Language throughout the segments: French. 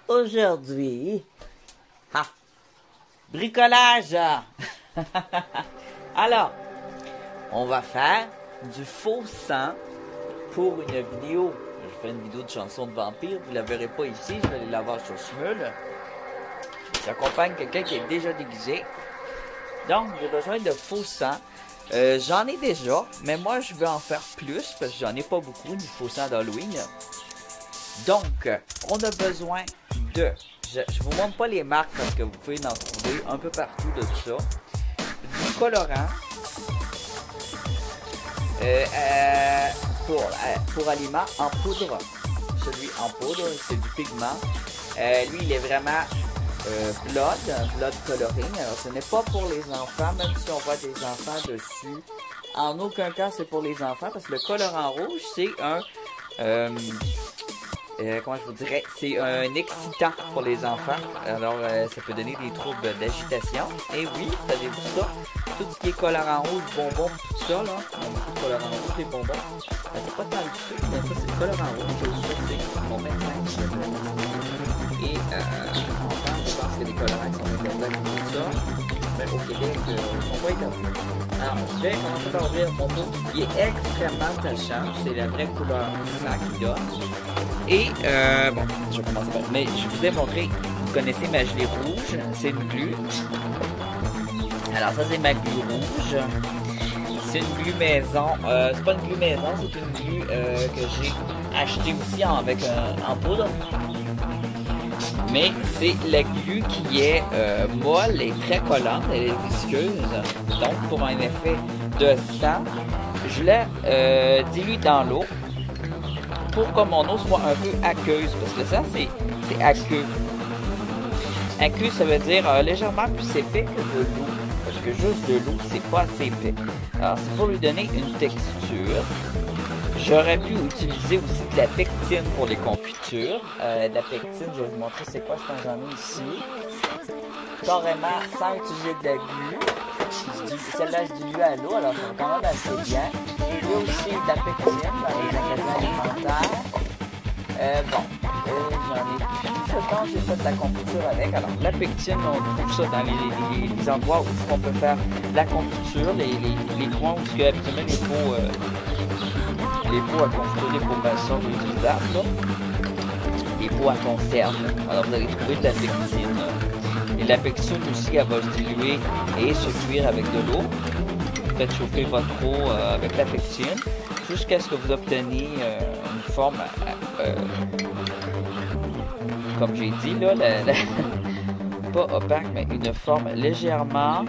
aujourd'hui, bricolage. Alors, on va faire du faux sang pour une vidéo. Je fais une vidéo de chanson de vampire. Vous la verrez pas ici. Je vais aller la voir sur Smule. J'accompagne quelqu'un qui est déjà déguisé. Donc, j'ai besoin de faux sang. J'en ai déjà, mais moi, je veux en faire plus parce que j'en ai pas beaucoup du faux sang d'Halloween. Donc, on a besoin de... Je vous montre pas les marques parce que vous pouvez en trouver un peu partout de tout ça. Du colorant. Pour aliments en poudre. Celui en poudre, c'est du pigment. Lui, il est vraiment blood coloring. Alors, ce n'est pas pour les enfants, même si on voit des enfants dessus. En aucun cas, c'est pour les enfants, parce que le colorant rouge, c'est un... comment je vous dirais, c'est un excitant pour les enfants. Alors, ça peut donner des troubles d'agitation. Et oui, savez-vous ça? Tout ce qui est colorant rouge, bonbons, tout ça, là. On a beaucoup de colorant rouge, les bonbons. C'est pas tant le sucre, mais ça, c'est le colorant rouge. C'est mon médecin qui l'a fait. Et, en France, je pense que les colorants qui sont interdits avec tout ça. Mais au Québec, ils sont pas interdits. Alors, je vais commencer par ouvrir mon pot. Il est extrêmement tachant. C'est la vraie couleur sang qu'il donne. Et, bon, je vais commencer par... Mais je vous ai montré, vous connaissez ma gelée rouge, c'est une glu. Alors ça, c'est ma glu rouge. C'est une glu maison. C'est pas une glu maison, c'est une glu que j'ai achetée aussi en poudre. Mais c'est la glu qui est molle et très collante, elle est visqueuse. Donc, pour un effet de sang, je la dilue dans l'eau. Pour que mon eau soit un peu aqueuse, parce que ça, c'est aqueux. Aqueux, ça veut dire légèrement plus épais que de l'eau, parce que juste de l'eau, c'est pas assez épais. Alors, c'est pour lui donner une texture. J'aurais pu utiliser aussi de la pectine pour les confitures. De la pectine, je vais vous montrer c'est quoi, je pense que j'en ai ici. Carrément, sans utiliser de la glu. Celle-là, je dilue à l'eau, alors ça va quand même assez bien. Il y a aussi de la pectine dans les ingrédients alimentaires. J'en ai plus. Je pense que j'ai fait de la confiture avec. Alors, la pectine, on trouve ça dans les endroits où on peut faire de la confiture, les coins où il y a habituellement les pots à confiture, les pots maçons réutilisables, les pots à conserve. Alors, vous allez trouver de la pectine. Et la pectine aussi, elle va se diluer et se cuire avec de l'eau. Faites chauffer votre eau avec la pectine jusqu'à ce que vous obteniez une forme, comme j'ai dit, là, pas opaque, mais une forme légèrement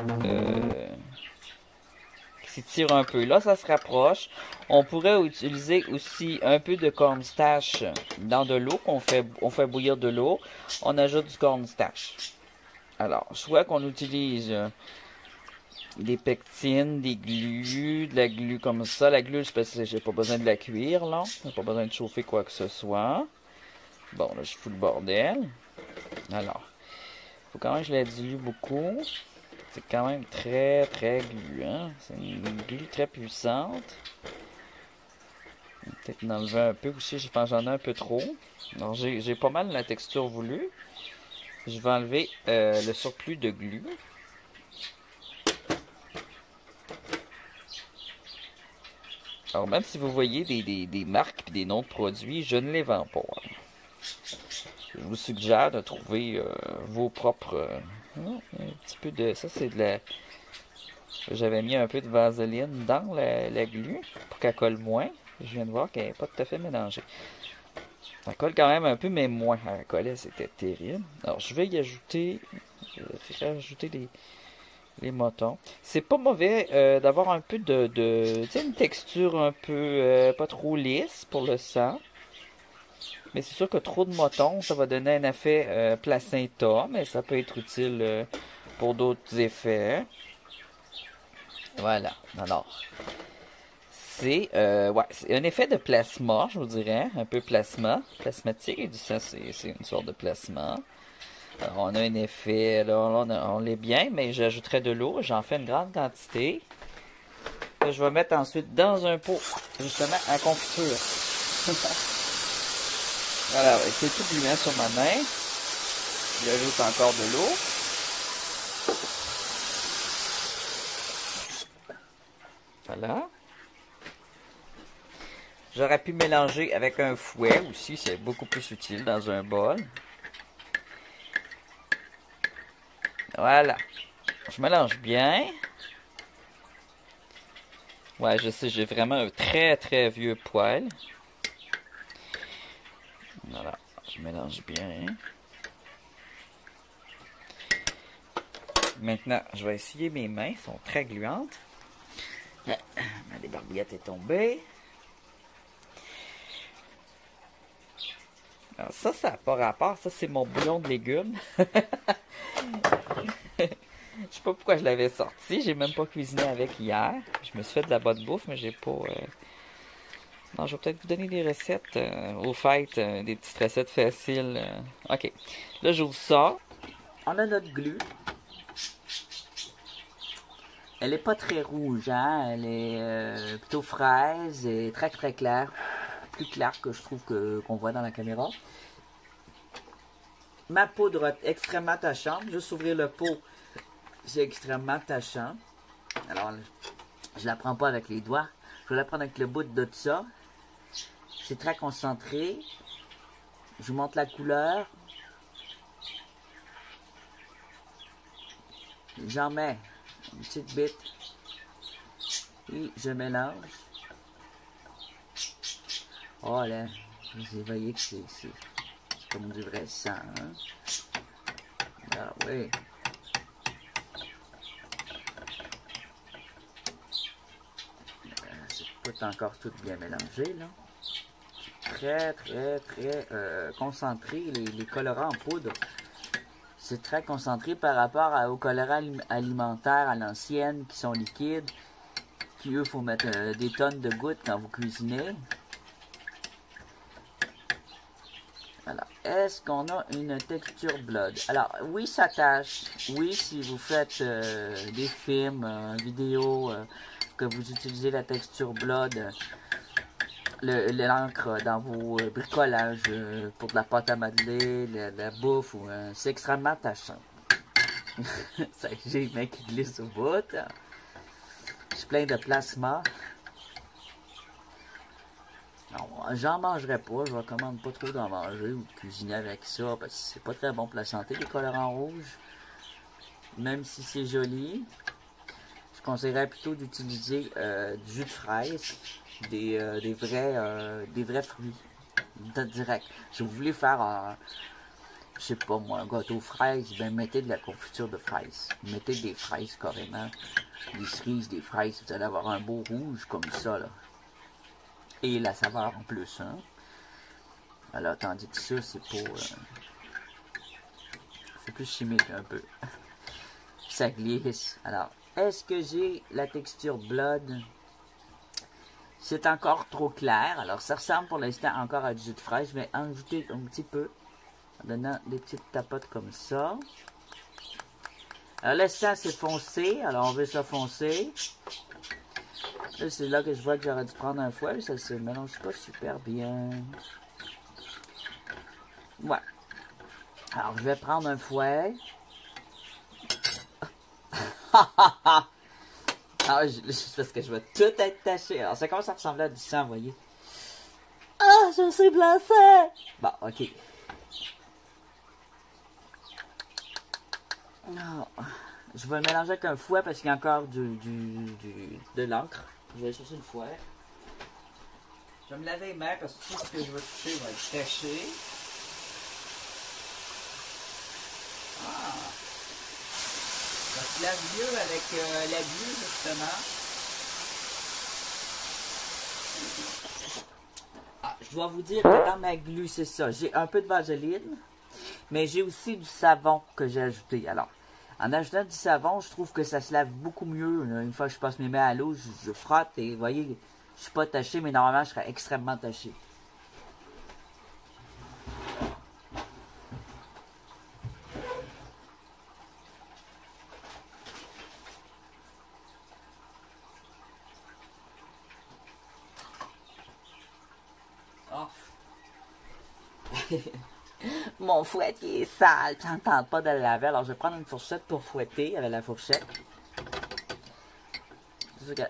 qui s'étire un peu. Là, ça se rapproche. On pourrait utiliser aussi un peu de cornstarch dans de l'eau. On fait bouillir de l'eau. On ajoute du cornstarch. Alors, soit qu'on utilise... des pectines, des glus, de la glu comme ça. La glu, c'est parce que j'ai pas besoin de la cuire, là. J'ai pas besoin de chauffer quoi que ce soit. Bon, là, je fous le bordel. Alors, faut quand même que je la dilue beaucoup. C'est quand même très, très glu, hein. C'est une glu très puissante. Peut-être en enlever un peu aussi. Je pense que j'en ai un peu trop. Alors, j'ai pas mal la texture voulue. Je vais enlever le surplus de glu. Alors, même si vous voyez des marques et des noms de produits, je ne les vends pas. Je vous suggère de trouver vos propres... un petit peu de... Ça, c'est de la... J'avais mis un peu de vaseline dans la glu pour qu'elle colle moins. Je viens de voir qu'elle n'est pas tout à fait mélangée. Elle colle quand même un peu, mais moins. Elle collait, c'était terrible. Alors, je vais y ajouter... Je vais rajouter les motons. C'est pas mauvais d'avoir un peu tu sais, une texture un peu pas trop lisse pour le sang. Mais c'est sûr que trop de motons, ça va donner un effet placenta, mais ça peut être utile pour d'autres effets. Voilà. Alors, c'est un effet de plasma, je vous dirais, un peu plasmatique. Et du sang, c'est une sorte de plasma. Alors, on a un effet, là, on l'est bien, mais j'ajouterai de l'eau. J'en fais une grande quantité. Que je vais mettre ensuite dans un pot, justement, à confiture. Voilà, c'est tout gluant sur ma main. J'ajoute encore de l'eau. Voilà. J'aurais pu mélanger avec un fouet aussi, c'est beaucoup plus utile dans un bol. Voilà. Je mélange bien. Ouais, je sais, j'ai vraiment un très très vieux poêle. Voilà, je mélange bien. Maintenant, je vais essayer mes mains, elles sont très gluantes. Ma débarbouillette est tombée. Alors ça n'a pas rapport, ça c'est mon bouillon de légumes. Je sais pas pourquoi je l'avais sorti, j'ai même pas cuisiné avec hier. Je me suis fait de la bonne bouffe, mais j'ai pas... Non, je vais peut-être vous donner des recettes aux fêtes, des petites recettes faciles. Ok, là j'ouvre ça. On a notre glu. Elle est pas très rouge, hein? Elle est plutôt fraise et très très claire. Plus claire que je trouve qu'on voit dans la caméra. Ma poudre extrêmement attachante. Juste ouvrir le pot, c'est extrêmement attachant. Alors, je la prends pas avec les doigts. Je vais la prendre avec le bout de ça. C'est très concentré. Je vous montre la couleur. J'en mets une petite bite. Et je mélange. Oh là, vous voyez que c'est comme du vrai sang. Hein? Ah oui. C'est pas encore tout bien mélangé là. Très très très concentré, les colorants en poudre. C'est très concentré par rapport aux colorants alimentaires à l'ancienne qui sont liquides. Qui eux, faut mettre des tonnes de gouttes quand vous cuisinez. Alors, est-ce qu'on a une texture blood? Alors, oui, ça tâche. Oui, si vous faites des films, vidéos, que vous utilisez la texture blood, l'encre dans vos bricolages pour de la pâte à modeler, la bouffe, c'est extrêmement tâchant. J'ai les mains qui glissent au bout. Je suis plein de plasma. J'en mangerai pas, je recommande pas trop d'en manger ou de cuisiner avec ça parce que c'est pas très bon pour la santé, les colorants rouges. Même si c'est joli, je conseillerais plutôt d'utiliser du jus de fraise, des vrais fruits, direct. Si vous voulez faire je sais pas moi, un gâteau fraise, ben mettez de la confiture de fraises. Mettez des fraises carrément, des cerises, des fraises, vous allez avoir un beau rouge comme ça là. Et la saveur en plus, hein. Alors, tandis que ça, c'est pas... c'est plus chimique un peu. Ça glisse. Alors, est-ce que j'ai la texture blood? C'est encore trop clair. Alors, ça ressemble pour l'instant encore à du jus de fraise. Je vais en ajouter un petit peu. En donnant des petites tapotes comme ça. Alors, l'essence c'est foncé. Alors, on veut ça foncé. Là, c'est là que je vois que j'aurais dû prendre un fouet. Ça se mélange pas super bien. Ouais. Alors, je vais prendre un fouet. Alors, c'est parce que je vais tout être taché. Alors, ça commence à ressembler à du sang, vous voyez. Ah, je suis blanché! Bon, ok. Non. Je vais le mélanger avec un fouet parce qu'il y a encore de l'encre. Je vais aller chercher le fouet. Je vais me laver les mains parce que tout ce que je vais toucher va être taché. Ah! Ça se lave mieux avec la glu, justement. Ah, je dois vous dire que dans ma glu, c'est ça. J'ai un peu de vaseline, mais j'ai aussi du savon que j'ai ajouté. Alors, en ajoutant du savon, je trouve que ça se lave beaucoup mieux. Une fois que je passe mes mains à l'eau, je frotte et vous voyez, je suis pas taché, mais normalement, je serais extrêmement taché. Mon fouet il est sale, ça ne tente pas de le laver. Alors je vais prendre une fourchette pour fouetter avec la fourchette.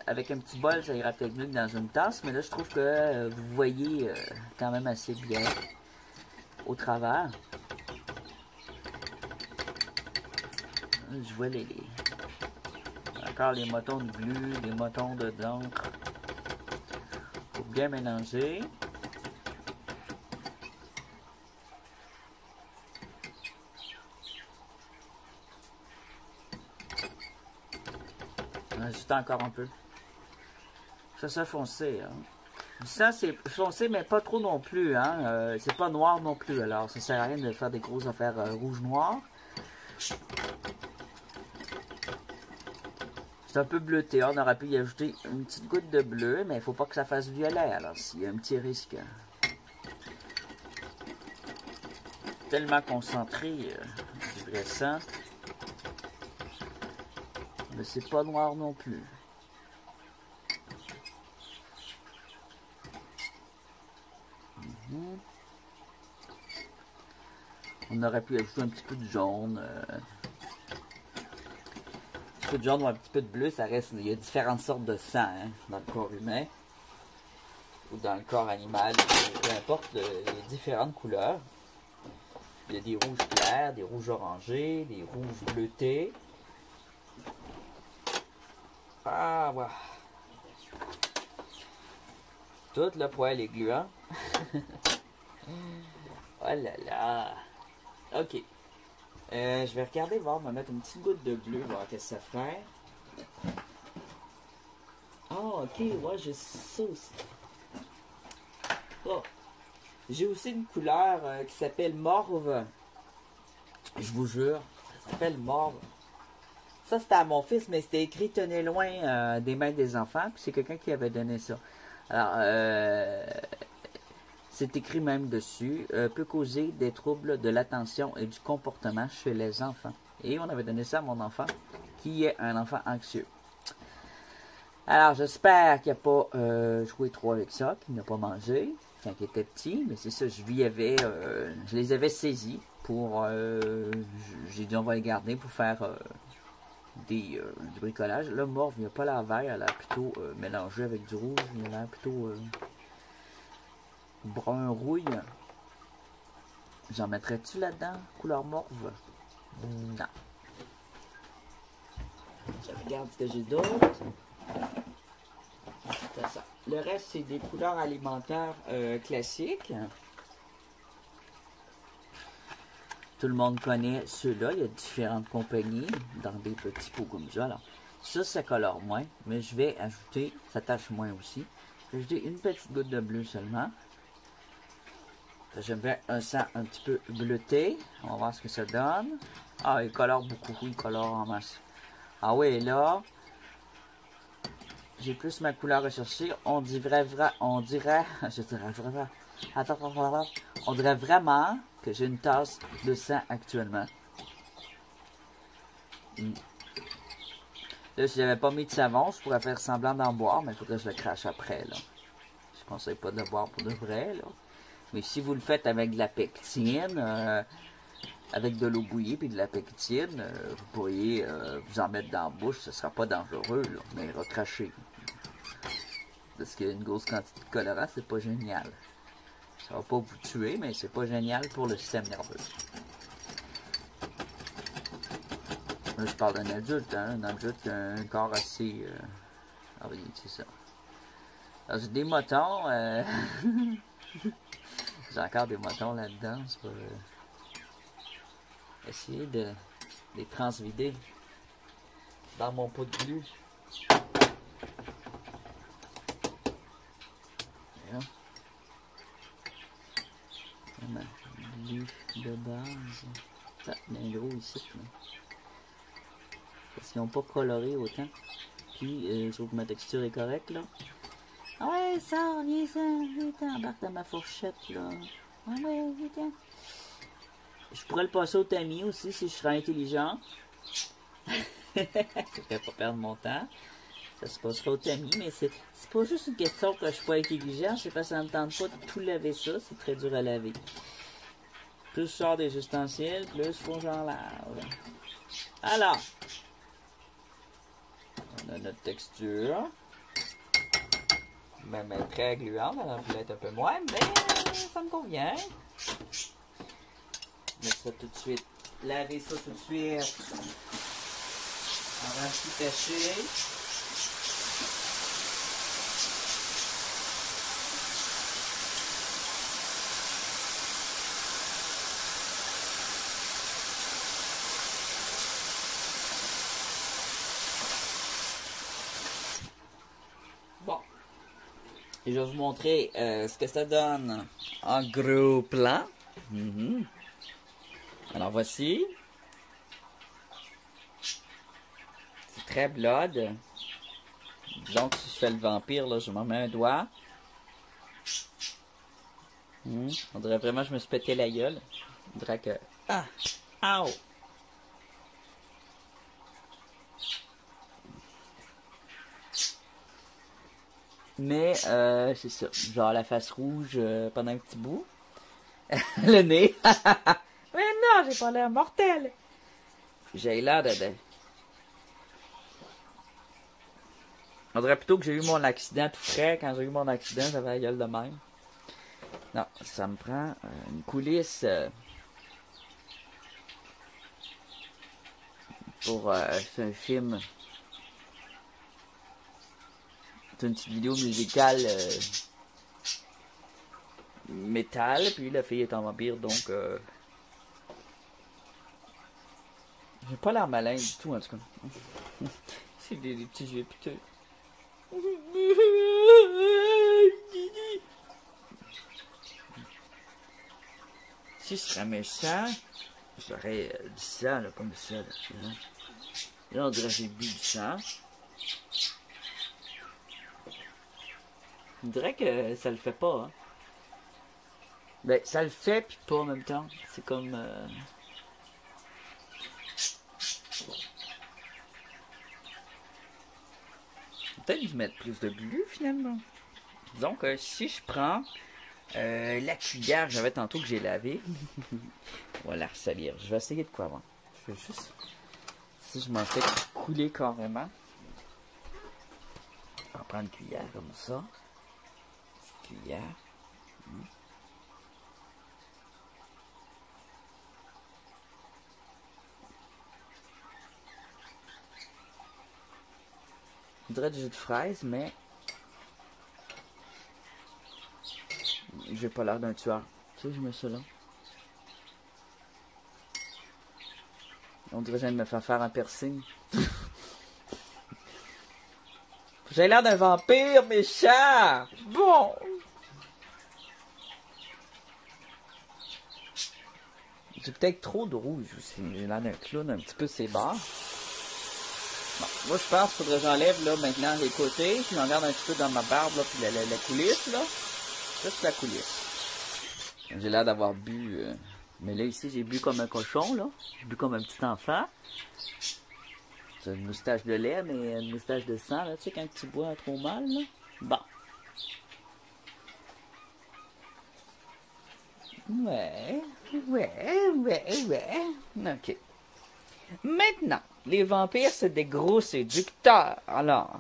Avec un petit bol, ça ira peut-être mieux que dans une tasse, mais là je trouve que vous voyez quand même assez bien au travers. Je vois encore les motons de glu, les motons d'encre. Pour bien mélanger. Juste encore un peu. Ça foncé. Hein. Ça, c'est foncé, mais pas trop non plus. Hein. C'est pas noir non plus. Alors, ça sert à rien de faire des grosses affaires rouge-noir. C'est un peu bleuté. On aurait pu y ajouter une petite goutte de bleu, mais il faut pas que ça fasse violet. Alors, s'il y a un petit risque. Tellement concentré du vrai sang. Mais c'est pas noir non plus. On aurait pu ajouter un petit peu de jaune. Un petit peu de jaune ou un petit peu de bleu, ça reste. Il y a différentes sortes de sang hein, dans le corps humain. Ou dans le corps animal. Peu importe, il y a différentes couleurs. Il y a des rouges clairs, des rouges orangés, des rouges bleutés. Ah, voilà. Tout le poil est gluant. Oh là là. Ok. Je vais regarder, voir, on va mettre une petite goutte de bleu, voir qu'est-ce que ça ferait. Oh, ok, ouais, j'ai ça aussi. Oh. J'ai aussi une couleur qui s'appelle mauve. Je vous jure, ça s'appelle mauve. Ça, c'était à mon fils, mais c'était écrit « Tenez loin des mains des enfants ». Puis c'est quelqu'un qui avait donné ça. Alors, c'est écrit même dessus. Peut causer des troubles de l'attention et du comportement chez les enfants. Et on avait donné ça à mon enfant, qui est un enfant anxieux. Alors, j'espère qu'il n'a pas joué trop avec ça, qu'il n'a pas mangé quand il était petit. Mais c'est ça, je les avais saisis pour... j'ai dit, on va les garder pour faire... du bricolage. Là, mauve, il n'y a pas l'air vert, elle a plutôt mélangé avec du rouge. Il a l'air plutôt brun rouille. J'en mettrais-tu là-dedans? Couleur mauve? Non. Je regarde ce que j'ai d'autre. C'est ça. Le reste, c'est des couleurs alimentaires classiques. Tout le monde connaît ceux-là. Il y a différentes compagnies dans des petits pots comme ça. Alors, ça colore moins, mais je vais ajouter, ça tache moins aussi. Je vais ajouter une petite goutte de bleu seulement. J'aime bien un sang un petit peu bleuté. On va voir ce que ça donne. Ah, il colore beaucoup, il colore en masse. Ah oui, là, j'ai plus ma couleur recherchée. On dirait vraiment, on dirait vraiment que j'ai une tasse de sang actuellement. Là, si j'avais pas mis de savon, je pourrais faire semblant d'en boire, mais il faudrait que je le crache après, là. Je conseille pas de le boire pour de vrai, là. Mais si vous le faites avec de la pectine, avec de l'eau bouillie et de la pectine, vous pourriez vous en mettre dans la bouche, ce sera pas dangereux, là, mais recracher. Parce qu'une grosse quantité de colorant, c'est pas génial. Ça va pas vous tuer, mais c'est pas génial pour le système nerveux. Là, je parle d'un adulte, hein, un adulte qui a un corps assez... Ah oui, c'est ça. Alors, j'ai des motons. J'ai encore des motons là-dedans. Je vais essayer de les transvider dans mon pot de glu. Ma glu de base. Ah, il y a un gros ici. Là. Parce qu'ils n'ont pas coloré autant. Puis, je trouve que ma texture est correcte, là. Ah ouais, ça, viens, embarque dans ma fourchette, là. Ouais, viens. Je pourrais le passer au tamis aussi, si je serais intelligent. Je ne vais pas perdre mon temps. Ça se passera au tamis, mais c'est pas juste une question que je suis pas intelligent, c'est parce que ça ne me tente pas de tout laver ça, c'est très dur à laver. Plus je sors des ustensiles, plus il faut que j'en lave. Alors, on a notre texture. Même très gluante, elle voulait être un peu moins, mais ça me convient. Mettre ça tout de suite, laver ça tout de suite. On va tout tacher. Bon. Et je vais vous montrer ce que ça donne en gros plan. Alors voici. C'est très blood. Donc si je fais le vampire, là, je m'en mets un doigt. On dirait vraiment que je me suis pété la gueule. On dirait que... Ah! Ow! Mais, c'est ça. Genre la face rouge pendant un petit bout. Le nez. Mais non, j'ai pas l'air mortel. J'ai l'air de... On dirait plutôt que j'ai eu mon accident tout frais. Quand j'ai eu mon accident, j'avais la gueule de même. Non, ça me prend une coulisse pour... c'est un film... C'est une petite vidéo musicale métal, puis la fille est en vampire, donc j'ai pas l'air malin du tout en tout cas. C'est des petits yeux piteux. Si je serais méchant, j'aurais du sang là, comme ça. Là on dirait que j'ai bu du sang. On dirait que ça le fait pas, hein. Ben, ça le fait, puis pas en même temps. C'est comme... Peut-être dû mettre plus de glu, finalement. Donc, si je prends la cuillère que j'avais tantôt que j'ai lavée, on va la ressalir. Je vais essayer de quoi avant. Je vais juste... Si je m'en fais couler carrément. On va prendre une cuillère comme ça. Cuillère. On dirait du jus de fraise, mais j'ai pas l'air d'un tueur. Tu sais, je mets ça là. On dirait que je viens de me faire un piercing. J'ai l'air d'un vampire méchant. Bon. J'ai peut-être trop de rouge aussi. J'ai l'air d'un clown un petit peu ses bords. Bon, moi je pense qu'il faudrait que j'enlève là maintenant les côtés. Je m'en garde un petit peu dans ma barbe là, puis la coulisse là. Ça c'est la coulisse. J'ai l'air d'avoir bu. Mais là ici j'ai bu comme un cochon là. J'ai bu comme un petit enfant. C'est une moustache de lait, mais une moustache de sang là. Tu sais quand tu bois trop mal là. Bon. Ouais. Ok. Maintenant, les vampires, c'est des gros séducteurs. Alors,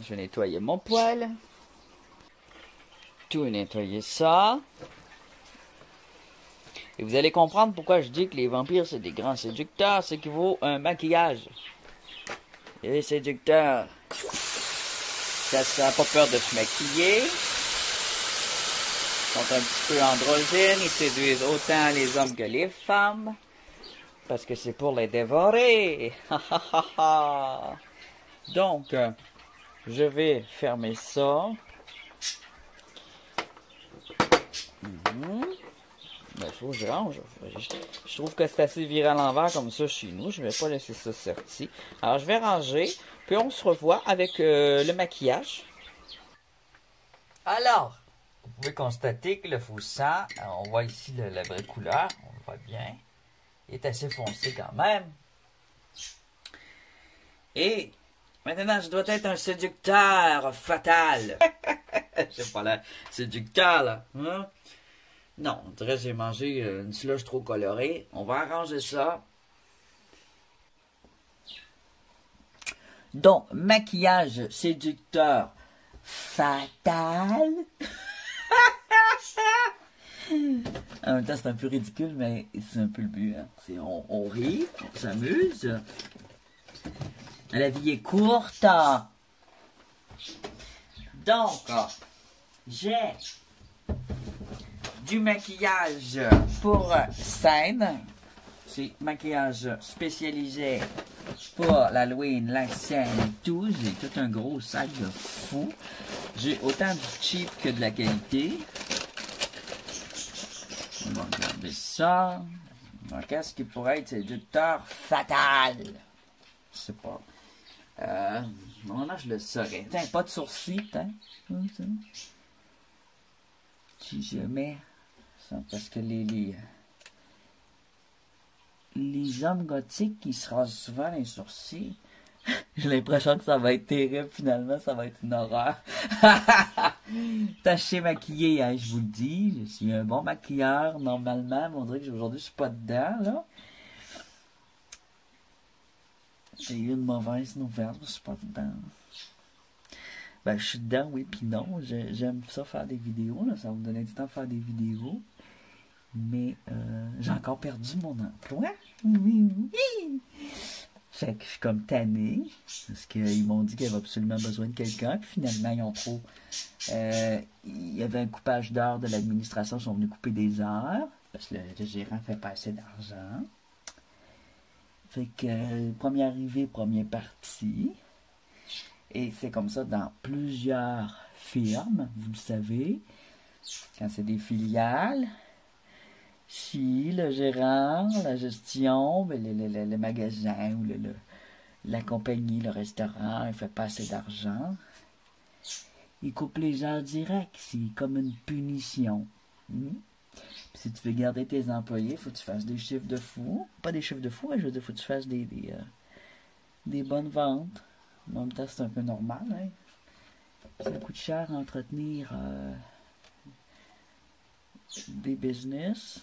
je vais nettoyer mon poêle. Tout nettoyer ça. Et vous allez comprendre pourquoi je dis que les vampires, c'est des grands séducteurs. C'est qu'il faut un maquillage. Et les séducteurs, ça n'a pas peur de se maquiller. Ils sont un petit peu androgynes. Ils séduisent autant les hommes que les femmes. Parce que c'est pour les dévorer. Donc, je vais fermer ça. Il faut que je range. Je trouve que c'est assez viré à l'envers comme ça chez nous. Je ne vais pas laisser ça sorti. Alors, je vais ranger. Puis, on se revoit avec le maquillage. Alors, vous pouvez constater que le faux sang, on voit ici la vraie couleur. On le voit bien. Il est assez foncé quand même. Et maintenant, je dois être un séducteur fatal. Je sais pas là, séducteur là. Hein? Non, on dirait que j'ai mangé une slush trop colorée. On va arranger ça. Donc, maquillage séducteur fatal. En même temps, c'est un peu ridicule, mais c'est un peu le but. Hein. On rit, on s'amuse. La vie est courte. Donc, j'ai du maquillage pour scène. C'est maquillage spécialisé pour l'Halloween, la scène et tout. J'ai tout un gros sac de fou. J'ai autant du cheap que de la qualité. On va regarder ça. Qu'est-ce qui pourrait être séducteur fatal? Je sais pas. Normalement, je le saurais. Tiens, pas de sourcils, hein? Si je mets ça, parce que les hommes gothiques qui se rasent souvent les sourcils, j'ai l'impression que ça va être terrible finalement, ça va être une horreur. Taché maquillé, hein, je vous le dis, je suis un bon maquilleur normalement, mais on dirait que aujourd'hui je suis pas dedans là. J'ai eu une mauvaise nouvelle, je suis pas dedans. Ben je suis dedans, oui puis non, j'aime ça faire des vidéos, là, ça va me donner du temps de faire des vidéos. Mais j'ai encore perdu mon emploi. Oui. Fait que je suis comme tanné. Parce qu'ils m'ont dit qu'il y avait absolument besoin de quelqu'un. Puis finalement, ils ont trop. Il y avait un coupage d'heures de l'administration. Ils sont venus couper des heures. Parce que le gérant fait pas assez d'argent. Fait que premier arrivé, premier parti. Et c'est comme ça dans plusieurs firmes, vous le savez. Quand c'est des filiales. Si le gérant, la gestion, le magasin ou la compagnie, le restaurant, il ne fait pas assez d'argent, il coupe les heures directes. C'est comme une punition. Si tu veux garder tes employés, il faut que tu fasses des chiffres de fou. Pas des chiffres de fou, je veux dire, il faut que tu fasses des bonnes ventes. En même temps, c'est un peu normal. Hein? Ça coûte cher à entretenir des business.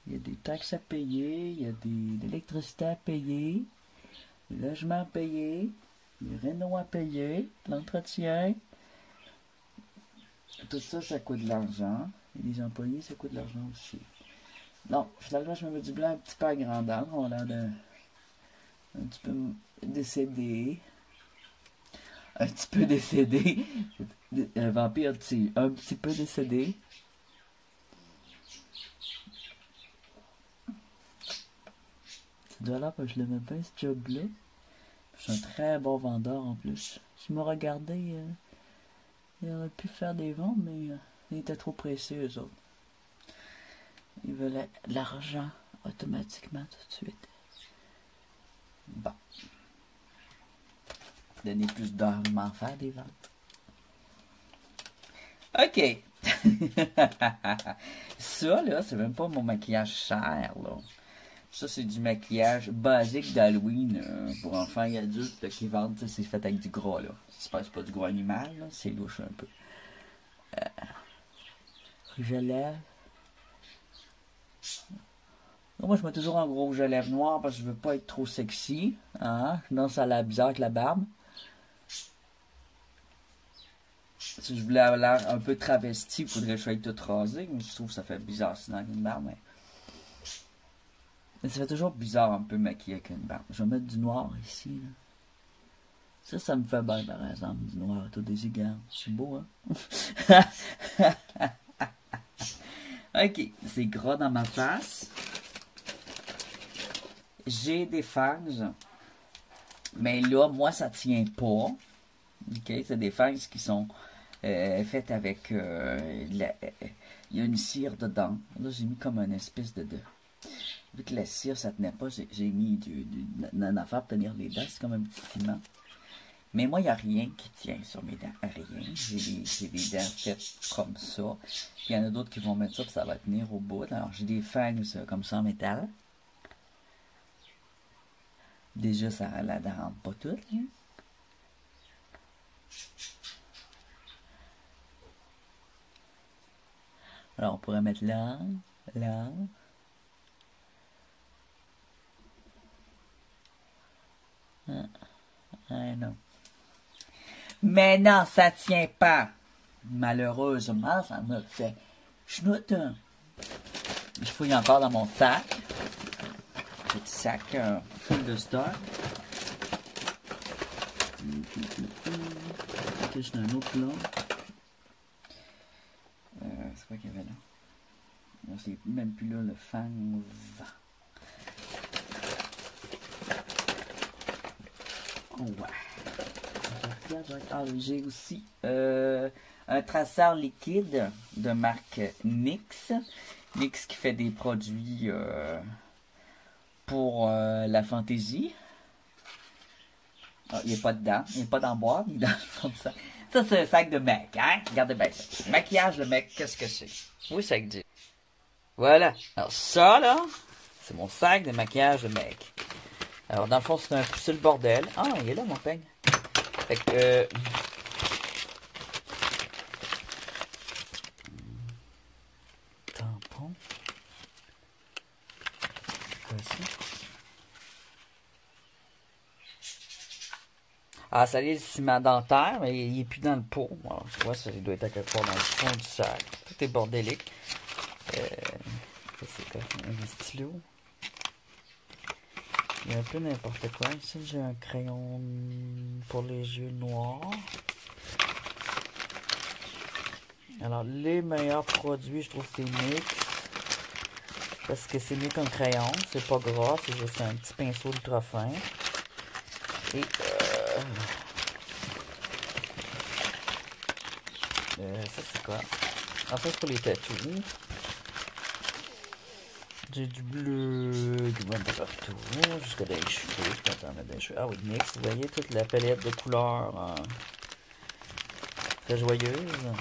Il y a des taxes à payer, il y a de l'électricité à payer, le logement à payer, les rénaux à payer, l'entretien. Tout ça, ça coûte de l'argent. Et les employés, ça coûte de l'argent aussi. Non, finalement, je me mets du blanc un petit peu à grandeur. On a l'air un petit peu décédé. Un petit peu décédé. Un vampire, un petit peu décédé. $, parce que je l'aimais bien ce job-là. Je suis un très bon vendeur en plus. Si me regardez, il aurait pu faire des ventes, mais il était trop pressé eux autres. Ils veulent de l'argent automatiquement tout de suite. Bon. Donner plus d'heures pour m'en faire des ventes. OK. Ça, là, c'est même pas mon maquillage cher, là. Ça, c'est du maquillage basique d'Halloween pour enfants et adultes là, qui vendent. C'est fait avec du gras, là. C'est pas du gras animal, là. C'est louche un peu. Rouge à lèvres. Moi, je mets toujours un gros rouge à lèvres noir parce que je veux pas être trop sexy. Hein? Sinon, ça a l'air bizarre avec la barbe. Si je voulais avoir l'air un peu travesti, il faudrait que je sois tout rasé. Mais je trouve que ça fait bizarre sinon avec une barbe. Mais ça fait toujours bizarre un peu maquillé avec une barbe. Je vais mettre du noir ici. Là. Ça me fait bien par exemple, du noir à tous des égards. C'est beau, hein? Ok, c'est gras dans ma face. J'ai des fangs. Mais là, moi, ça tient pas. Ok, c'est des fangs qui sont faites avec... il y a une cire dedans. Là, j'ai mis comme une espèce de... Vu que la cire, ça tenait pas, j'ai mis une affaire pour tenir les dents. C'est comme un petit ciment. Mais moi, il n'y a rien qui tient sur mes dents. Rien. J'ai des dents faites comme ça. Il y en a d'autres qui vont mettre ça, puis ça va tenir au bout. Alors, j'ai des fangs comme ça en métal. Déjà, ça la dent rentre pas toute. Hein? Alors, on pourrait mettre là, là. Ah, non. Mais non, ça tient pas. Malheureusement, ça me fait chenoute. Je fouille encore dans mon sac. Petit sac full de stock. Ok, j'en ai un autre là. C'est quoi qu'il y avait là? C'est même plus là le fang. Oh ouais. Ah, j'ai aussi un traceur liquide de marque NYX. NYX qui fait des produits pour la fantaisie. Ah, il n'est pas dedans. Il n'est pas dans le boîte, il est dans le fond de ça. Ça, c'est un sac de mec, hein? Regardez bien ça. Maquillage de mec, qu'est-ce que c'est? Oui, ça dit. Voilà. Alors, ça, là, c'est mon sac de maquillage de mec. Alors, dans le fond, c'est le bordel. Ah, il est là, mon peigne. Fait que... tampon. Quoi ça? Ah, ça y est, le ciment dentaire, mais il n'est plus dans le pot. Alors, je vois, ça doit être à quelque part dans le fond du sac. Tout est bordélique. C'est quoi? Un stylo. Il y a un peu n'importe quoi. Ici, j'ai un crayon pour les yeux noirs. Alors, les meilleurs produits, je trouve, c'est NYX. Parce que c'est mieux qu'un crayon. C'est pas gras, c'est juste un petit pinceau ultra fin. Et ça c'est quoi? Ah, ça c'est pour les tatous. J'ai du bleu qui va un peu partout. Jusqu'à des cheveux. Je peux en mettre des cheveux. Ah oui, NYX, vous voyez toute la palette de couleurs très joyeuse.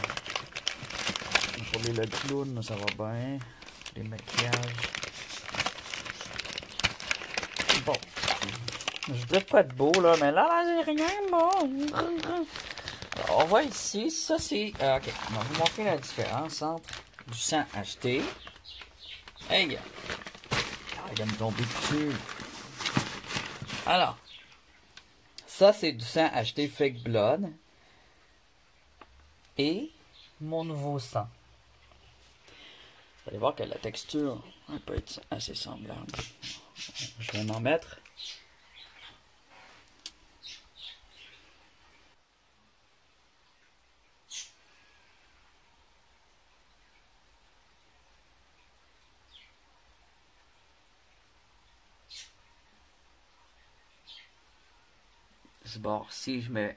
Pour les clowns, ça va bien. Les maquillages. Bon. Je dirais pas de beau là, mais là, j'ai rien, bon. Alors, on voit ici, ça c'est... ok, on va vous montrer la différence entre du sang acheté. Hey! Ah, il va me tomber dessus. Alors, ça c'est du sang acheté Fake Blood. Et mon nouveau sang. Vous allez voir que la texture peut être assez semblable. Je vais m'en mettre. Bon, si je mets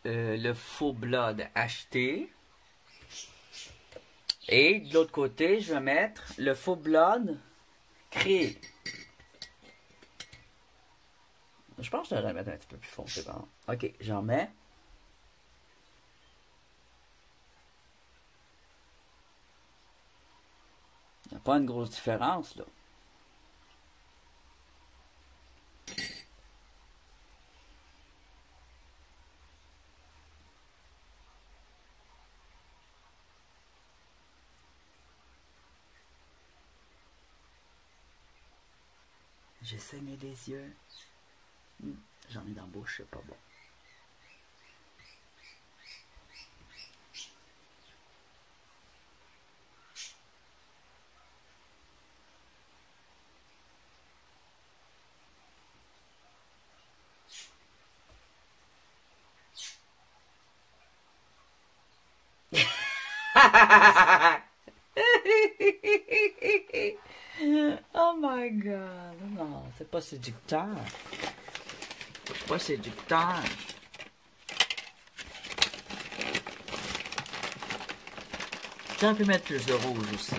le faux blood acheté, et de l'autre côté, je vais mettre le faux blood créé. Je pense que je devrais le mettre un petit peu plus foncé. Bon. Ok, j'en mets. Il n'y a pas une grosse différence là. J'ai saigné des yeux. J'en ai dans la bouche, c'est pas bon. Oh my god. Non, c'est pas séducteur. C'est pas séducteur. J'aurais pu mettre plus de rouge aussi.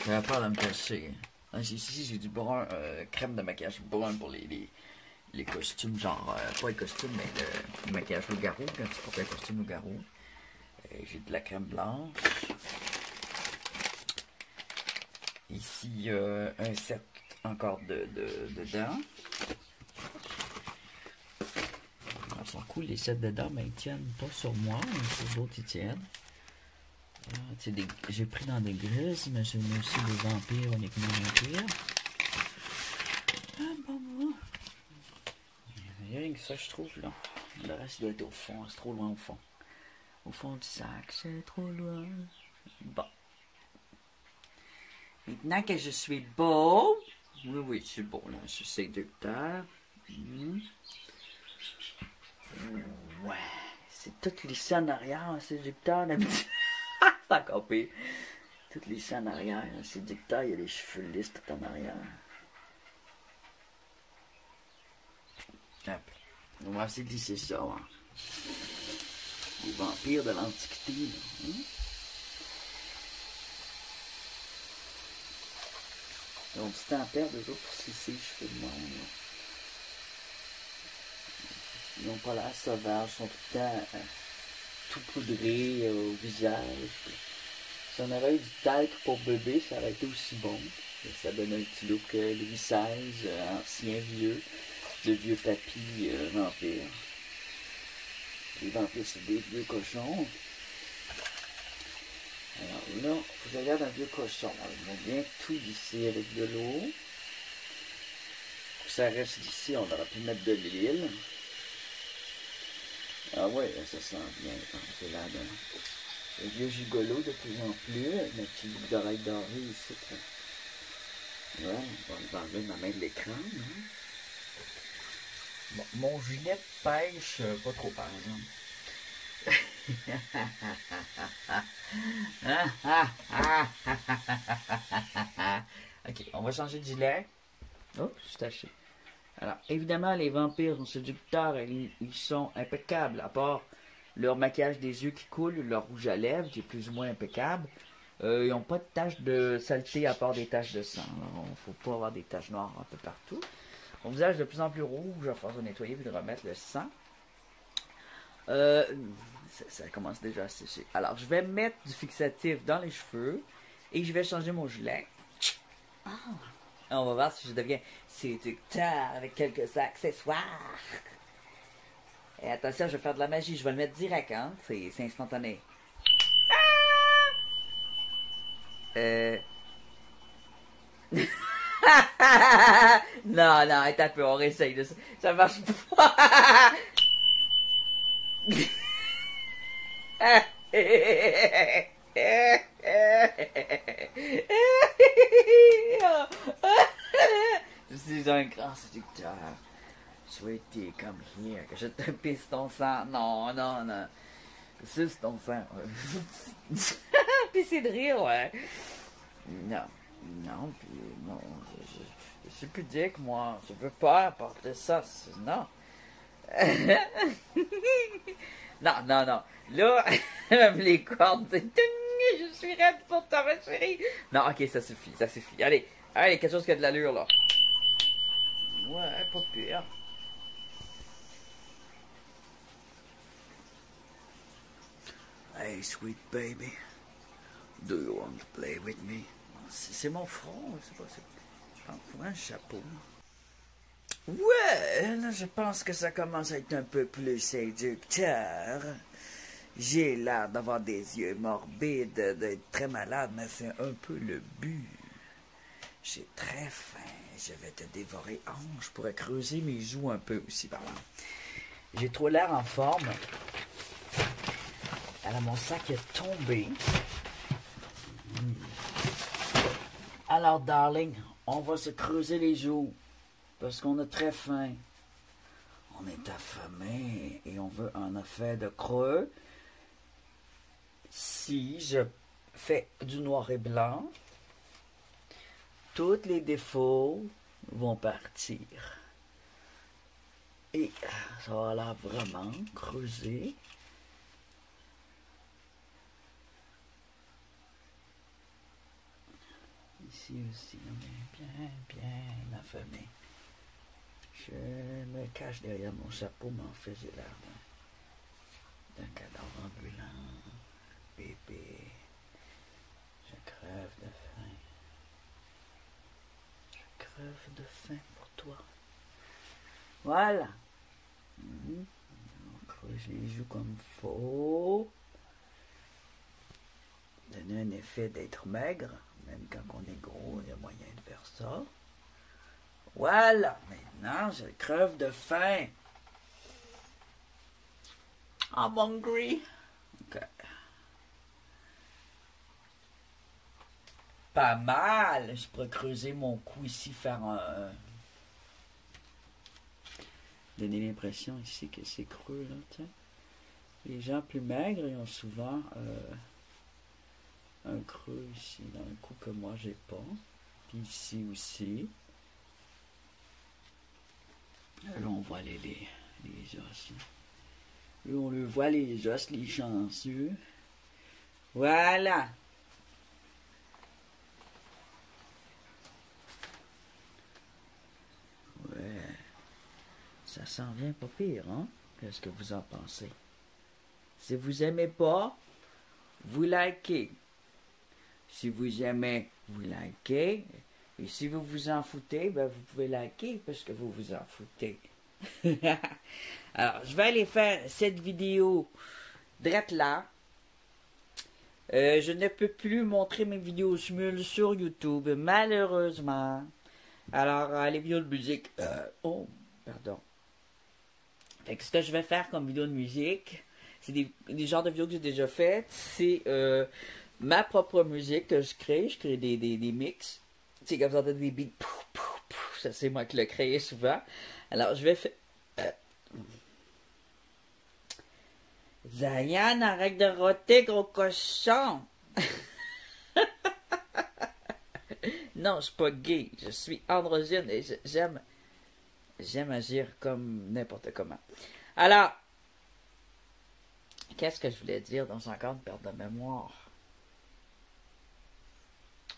J'avais peur de me cacher. Ici, j'ai du brun, crème de maquillage brun pour les costumes, genre, pas les costumes, mais le maquillage loup-garou, quand tu portes un costume loup-garou. J'ai de la crème blanche. Ici, un set encore dedans. Ils sont cool les sets dedans, mais ils tiennent pas sur moi, mais sur d'autres ils tiennent. J'ai pris dans des grises, mais j'ai mis aussi des vampires, uniquement vampires. Il y a rien que ça, je trouve, là. Le reste doit être au fond, c'est trop loin au fond. Au fond du sac, c'est trop loin. Bon. Maintenant que je suis beau... Oui, c'est beau, là. C'est séducteur. Ouais. C'est tout lissé en arrière, un séducteur. C'est encore pire. Tout lissé en arrière. Un séducteur, il y a les cheveux lisses tout en arrière. Hop. On va essayer de lisser ça, hein. Les vampires de l'Antiquité, là. Ils ont du temps à perdre, eux autres, pour se lisser les cheveux de monde, là. Ils n'ont pas l'air sauvages, ils sont tout le temps tout poudrés au visage. Si on avait eu du talc pour bébé, ça aurait été aussi bon. Ça donne un petit look Louis XVI, ancien vieux, de vieux papy vampires. Les vampires, c'est des vieux cochons. Alors là, il faut que je regarde un vieux cochon. Alors, ils vont bien tout lisser avec de l'eau. Pour que ça reste ici, on aurait pu mettre de l'huile. Ah ouais, ça sent bien. C'est là, le vieux gigolo de plus en plus, avec ma petite boucle d'oreille dorée ici. Ouais, on va enlever ma main de l'écran. Hein. Bon, mon gilet de pêche, pas trop par exemple. Ok, on va changer de gilet. Oh, je suis taché. Alors, évidemment, les vampires sont séducteurs et ils sont impeccables, à part leur maquillage des yeux qui coule, leur rouge à lèvres qui est plus ou moins impeccable. Ils n'ont pas de taches de saleté à part des taches de sang. Il ne faut pas avoir des taches noires un peu partout. Mon visage est de plus en plus rouge, à force de nettoyer et de remettre le sang. Ça commence déjà à sécher. Alors, je vais mettre du fixatif dans les cheveux et je vais changer mon gilet. Ah. On va voir si je deviens séducteur avec quelques accessoires. Et attention, je vais faire de la magie. Je vais le mettre direct, hein. C'est instantané. Non, attends un peu, on réessaye de ça. Ça marche pas. Je suis un grand séducteur. Sweetie, come here, que je te pisse ton sang. Non. Suce ton sang. Pisser de rire, ouais. Non, puis non. Je suis pudique, moi. Je veux pas apporter ça. Non. Non. Là, les cordes, je suis raide pour toi, ma chérie. Non, ok, ça suffit. Allez, quelque chose qui a de l'allure, là. Ouais, pas pire. Hey, sweet baby. Do you want to play with me? C'est mon front, c'est pas... Faut un chapeau. Ouais, là, je pense que ça commence à être un peu plus séducteur. J'ai l'air d'avoir des yeux morbides, d'être très malade, mais c'est un peu le but. J'ai très faim, je vais te dévorer. Oh, je pourrais creuser mes joues un peu aussi, par là. J'ai trop l'air en forme. Alors, mon sac est tombé. Alors, darling, on va se creuser les joues. Parce qu'on a très faim. On est affamé et on veut un effet de creux. Si je fais du noir et blanc, tous les défauts vont partir. Et ça va l'air vraiment creusé. Ici aussi, on est bien affamé. Je me cache derrière mon chapeau, mais en fait, j'ai l'air d'un cadavre ambulant. Bébé, je crève de faim. Je crève de faim pour toi. Voilà. On creuse les joues comme il faut. donner un effet d'être maigre. Même quand on est gros, il y a moyen de faire ça. Voilà, maintenant je creve de faim. I'm hungry. Ok. Pas mal. Je pourrais creuser mon cou ici, faire un... Donner l'impression ici que c'est creux, là, tiens. Les gens plus maigres, ils ont souvent un creux ici, dans le cou que moi j'ai pas. Puis ici aussi. Là, on voit les os. Là, on le voit les os, les chanceux. Voilà. Ouais. Ça s'en vient pas pire, hein? Qu'est-ce que vous en pensez? Si vous aimez pas, vous likez. Si vous aimez, vous likez. Et si vous vous en foutez, ben vous pouvez liker parce que vous vous en foutez. Alors, je vais aller faire cette vidéo drette là. Je ne peux plus montrer mes vidéos sur YouTube, malheureusement. Alors, les vidéos de musique... oh, pardon. Fait que ce que je vais faire comme vidéo de musique, c'est des genres de vidéos que j'ai déjà faites. C'est ma propre musique que je crée. Je crée des mix. Tu sais, quand vous entendez des beats, pouf, pouf, pouf, ça c'est moi qui l'ai créé souvent. Alors, je vais faire... Zayan, arrête de roter, gros cochon! Non, je suis pas gay. Je suis androgyne et j'aime agir comme n'importe comment. Alors, qu'est-ce que je voulais dire dans un cas de perte de mémoire?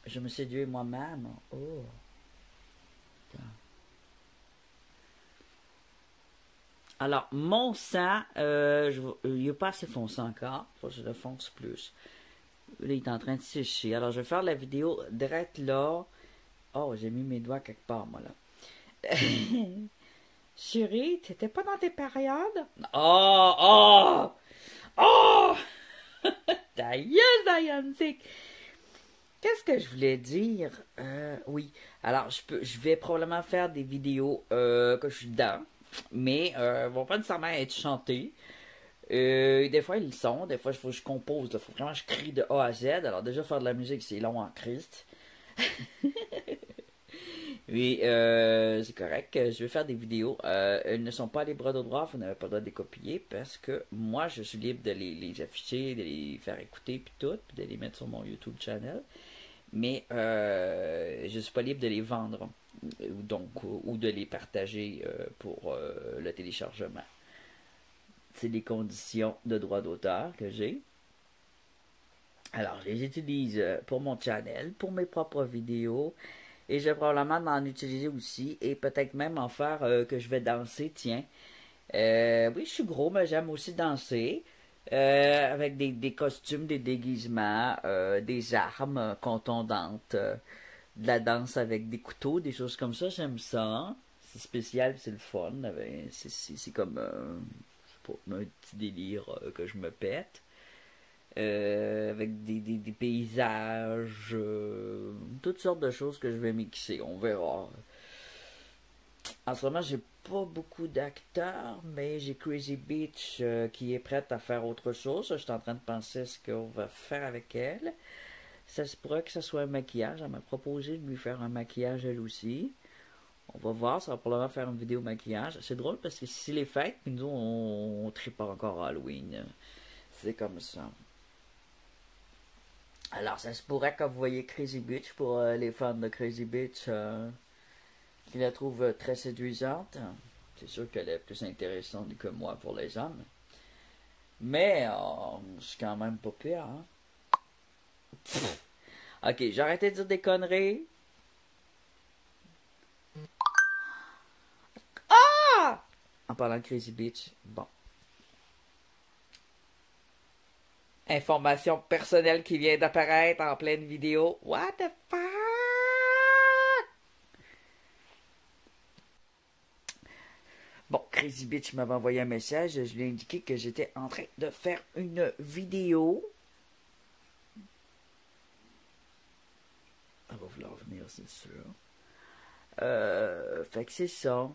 Je me séduis moi-même. Oh. Alors, mon sang, il n'est pas assez foncé encore. Faut que je le fonce plus. Là, il est en train de sécher. Alors, je vais faire la vidéo direct là. Oh, j'ai mis mes doigts quelque part, moi, là. Chérie, t'étais pas dans tes périodes? Oh, oh! Oh! Ta gueule, Diane! Qu'est-ce que je voulais dire? Oui. Alors, je vais probablement faire des vidéos que je suis dedans. Mais vont pas nécessairement être chantées. Des fois, ils le sont. Des fois, il faut que je compose. Il faut vraiment que je crie de A à Z. Alors, déjà, faire de la musique, c'est long en Christ. Oui, c'est correct. Je vais faire des vidéos. Elles ne sont pas libres de droit. Vous n'avez pas le droit de les copier parce que moi, je suis libre de les afficher, de les faire écouter, puis tout, puis de les mettre sur mon YouTube channel. Mais je ne suis pas libre de les vendre ou de les partager pour le téléchargement. C'est les conditions de droit d'auteur que j'ai. Alors, je les utilise pour mon channel, pour mes propres vidéos. Et je vais probablement en utiliser aussi. Et peut-être même en faire que je vais danser, tiens. Oui, je suis gros, mais j'aime aussi danser. Avec des costumes, des déguisements, des armes contondantes. De la danse avec des couteaux, des choses comme ça, j'aime ça. C'est spécial, c'est le fun. C'est comme je sais pas, un petit délire que je me pète. Avec des paysages, toutes sortes de choses que je vais mixer, on verra. En ce moment, j'ai pas beaucoup d'acteurs, mais j'ai Crazy Beach qui est prête à faire autre chose. Je suis en train de penser à ce qu'on va faire avec elle. Ça se pourrait que ce soit un maquillage. Elle m'a proposé de lui faire un maquillage elle aussi. On va voir, ça va probablement faire une vidéo maquillage. C'est drôle parce que c'est les fêtes, puis nous on tripe pas encore à Halloween. C'est comme ça. Alors ça se pourrait que vous voyez Crazy Beach pour les fans de Crazy Beach qui la trouvent très séduisante. C'est sûr qu'elle est plus intéressante que moi pour les hommes. Mais je suis quand même pas pire, hein. Ok, j'ai arrêté de dire des conneries. Ah! En parlant de Crazy Beach, bon. Information personnelle qui vient d'apparaître en pleine vidéo. What the fuck? Bon, Crazy Beach m'avait envoyé un message. Je lui ai indiqué que j'étais en train de faire une vidéo. c'est sûr. Fait que c'est ça.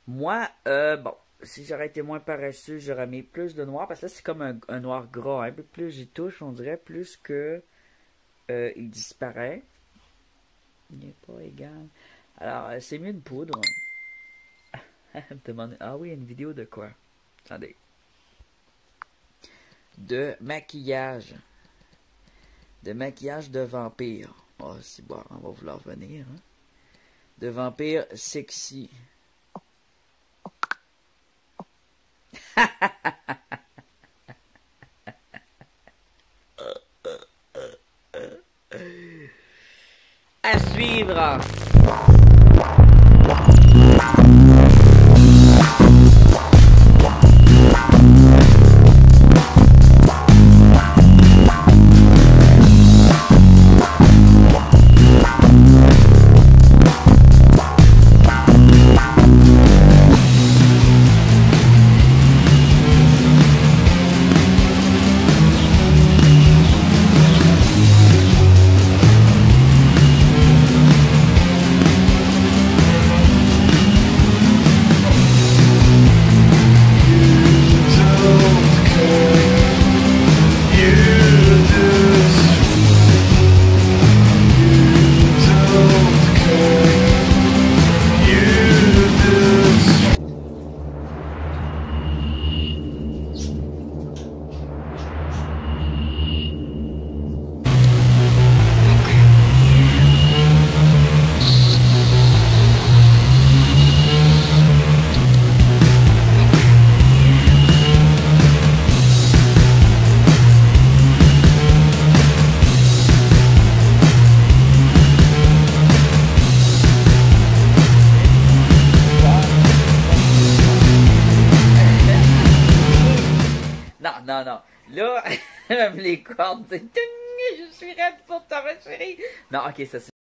Moi, bon, si j'aurais été moins paresseux, j'aurais mis plus de noir, parce que là, c'est comme un noir gras. Un peu plus j'y touche, on dirait, plus que il disparaît. Il n'est pas égal. Alors, c'est mieux une poudre. Ah oui, une vidéo de quoi? Attendez. De maquillage. De maquillage de vampire. Oh, c'est bon, on va vouloir venir. Hein? De vampire sexy. À suivre. Non, non. Là, les cordes, c'est... Je suis raide pour ta chérie. Non, ok, ça c'est...